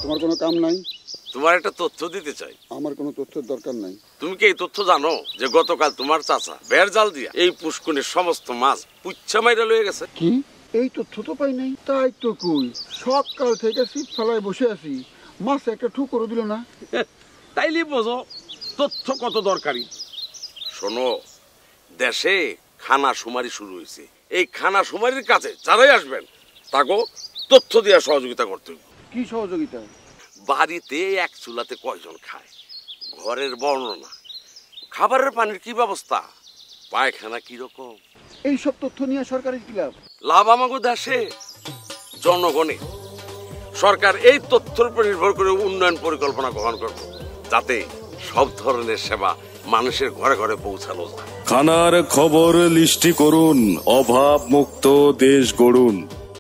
তোমার কোনো কাম নাই? তোমার একটা তথ্য দিতে চাই। আমার কোনো তথ্যের দরকার নাই। তুমি কি এই তথ্য জানো যে গতকাল তোমার চাচা বেড় জাল দিয়া এই পুষ্কুনির সমস্ত মাছ পুচ্ছা মাইরা লয়ে গেছে? কি? এই তথ্য তো পাই নাই। তাই তো কই, সকাল থেকে সিট ফেলায় বসে আছি, মাছ একটা ঠুক করে দিল না। তাইলে বোঝো তথ্য কত দরকারি। শোনো, দেশে খানা শুমারি শুরু হয়েছে। এই খানা শুমারির কাছে যারাই আসবেন তাকে তথ্য দিয়ে সহযোগিতা করতে হবে। কি সহযোগিতা? বাড়িতে এক চুলাতে কয়জন খায়, ঘরের বর্ণনা, খাবারের পানির কি ব্যবস্থা, পায়খানা কিরকম, এইসব তথ্য নিয়ে সরকারের কি লাভ? লাভ আমাকে দেশে জনগণে। সরকার এই তথ্যের উপর নির্ভর করে উন্নয়ন পরিকল্পনা গ্রহণ করবে, যাতে সব ধরনের সেবা মানুষের ঘরে ঘরে পৌঁছানো যায়। খানার খবর লিস্টি করুন, অভাব মুক্ত দেশ গড়ুন।